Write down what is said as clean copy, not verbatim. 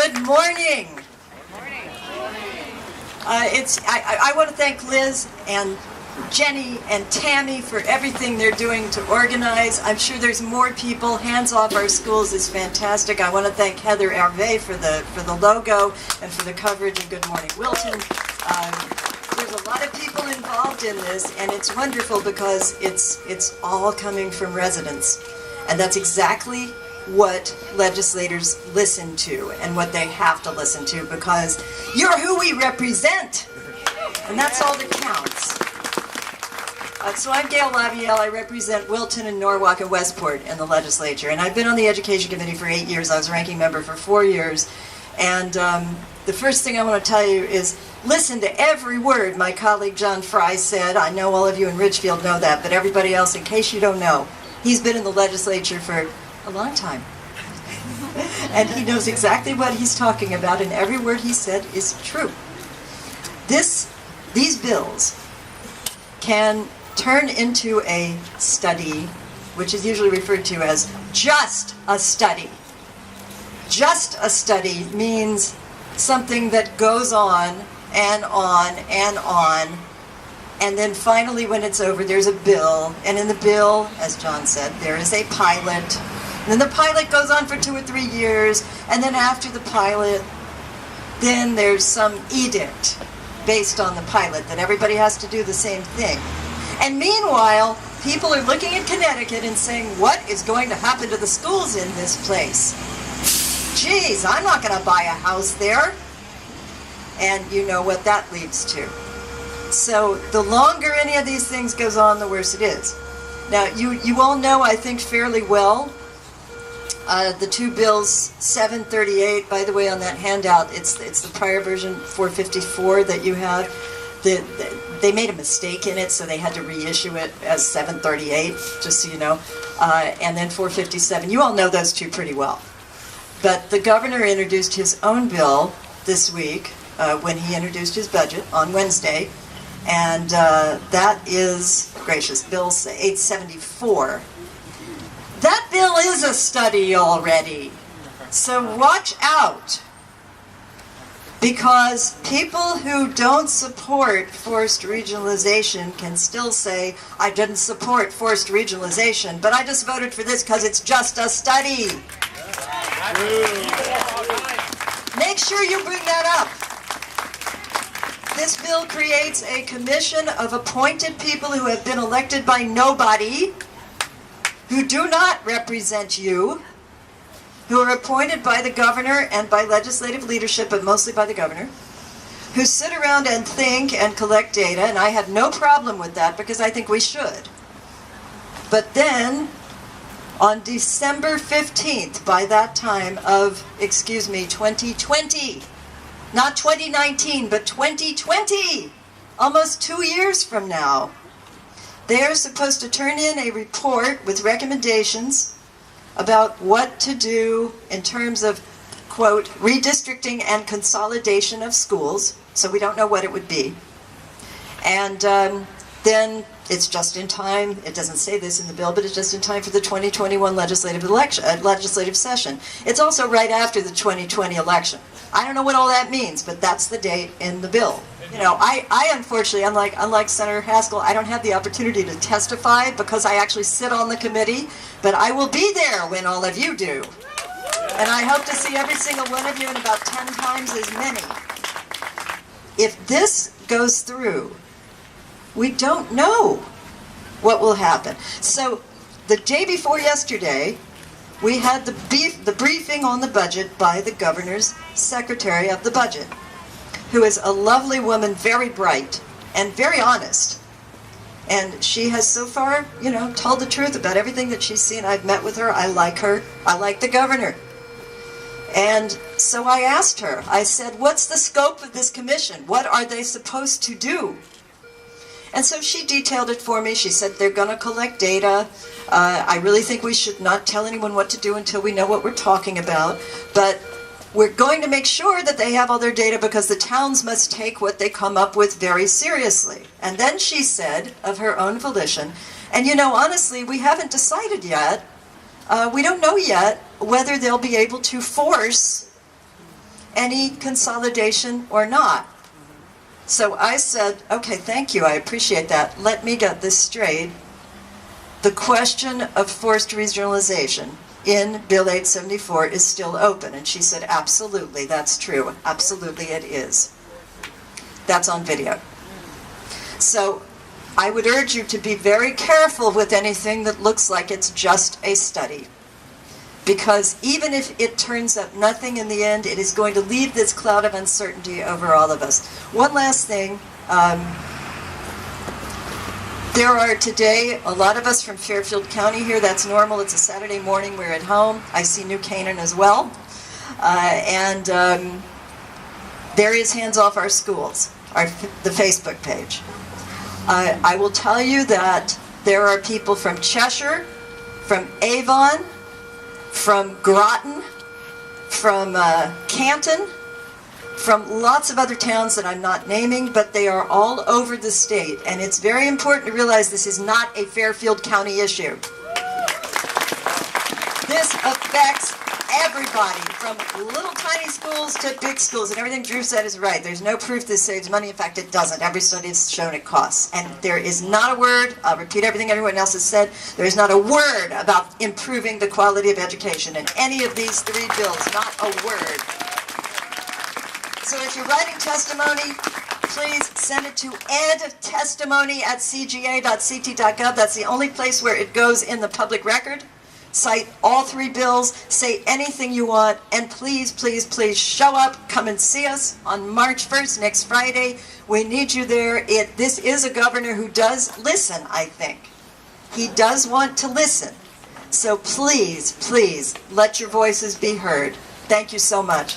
Good morning. I want to thank Liz and Jenny and Tammy for everything they're doing to organize. I'm sure there's more people. Hands Off Our Schools is fantastic. I want to thank Heather Hervé for the logo and for the coverage of Good Morning Wilton. There's a lot of people involved in this, and it's wonderful because it's all coming from residents. And that's exactly what legislators listen to and what they have to listen to, because you're who we represent, and that's all that counts. So I'm Gail Lavielle. I represent Wilton and Norwalk and Westport in the legislature, and I've been on the Education Committee for 8 years. I was ranking member for 4 years, and the first thing I want to tell you is listen to every word my colleague John Fry said. I know all of you in Ridgefield know that, but everybody else, in case you don't know, he's been in the legislature for a long time. And he knows exactly what he's talking about, and every word he said is true. These bills can turn into a study, which is usually referred to as just a study. Just a study means something that goes on and on and on, and then finally when it's over there's a bill, and in the bill, as John said, there is a pilot. And then the pilot goes on for 2 or 3 years, and then after the pilot, then there's some edict based on the pilot that everybody has to do the same thing. And meanwhile, people are looking at Connecticut and saying, what is going to happen to the schools in this place? Geez, I'm not going to buy a house there. And you know what that leads to. So the longer any of these things goes on, the worse it is. Now, you all know, I think, fairly well, the two bills, 738, by the way, on that handout, it's the prior version, 454, that you have. They made a mistake in it, so they had to reissue it as 738, just so you know. And then 457. You all know those two pretty well. But the governor introduced his own bill this week when he introduced his budget on Wednesday. And that is, gracious, Bill 874. That bill is a study already. So watch out. Because people who don't support forced regionalization can still say, I didn't support forced regionalization, but I just voted for this because it's just a study. Make sure you bring that up. This bill creates a commission of appointed people who have been elected by nobody, who do not represent you, who are appointed by the governor and by legislative leadership, but mostly by the governor, who sit around and think and collect data, and I have no problem with that because I think we should. But then, on December 15th, by that time of, 2020, not 2019, but 2020, almost 2 years from now, they are supposed to turn in a report with recommendations about what to do in terms of, quote, redistricting and consolidation of schools. So we don't know what it would be. And then it's just in time. It doesn't say this in the bill, but it's just in time for the 2021 legislative session. It's also right after the 2020 election. I don't know what all that means, but that's the date in the bill. You know, I unfortunately, unlike Senator Haskell, I don't have the opportunity to testify because I actually sit on the committee, but I will be there when all of you do. And I hope to see every single one of you and about 10 times as many. If this goes through, we don't know what will happen. So the day before yesterday, we had the briefing on the budget by the governor's secretary of the budget, who is a lovely woman, very bright and very honest. And she has so far, told the truth about everything that she's seen. I've met with her. I like her. I like the governor. And so I asked her, I said, what's the scope of this commission? What are they supposed to do? And so she detailed it for me. She said they're going to collect data. I really think we should not tell anyone what to do until we know what we're talking about. But we're going to make sure that they have all their data because the towns must take what they come up with very seriously. And then she said, of her own volition, and honestly, we haven't decided yet. We don't know yet whether they'll be able to force any consolidation or not. So I said, okay, thank you, I appreciate that. Let me get this straight. The question of forced regionalization in Bill 874 is still open. And she said, absolutely, that's true. Absolutely it is. That's on video. So I would urge you to be very careful with anything that looks like it's just a study. Because even if it turns up nothing in the end, it is going to leave this cloud of uncertainty over all of us. One last thing. There are today a lot of us from Fairfield County here. That's normal. It's a Saturday morning. We're at home. I see New Canaan as well. There is Hands Off Our Schools, the Facebook page. I will tell you that there are people from Cheshire, from Avon, from Groton, from Canton, from lots of other towns that I'm not naming, but they are all over the state. And it's very important to realize this is not a Fairfield County issue. This affects everybody, from little tiny schools to big schools, and everything Drew said is right. There's no proof this saves money. In fact, it doesn't. Every study has shown it costs. And there is not a word, I'll repeat everything everyone else has said, there is not a word about improving the quality of education in any of these three bills, not a word. So if you're writing testimony, please send it to edtestimony@cga.ct.gov. That's the only place where it goes in the public record. Cite all three bills, say anything you want, and please, please, please show up. Come and see us on March 1st, next Friday. We need you there. This is a governor who does listen, I think. He does want to listen. So please, please, let your voices be heard. Thank you so much.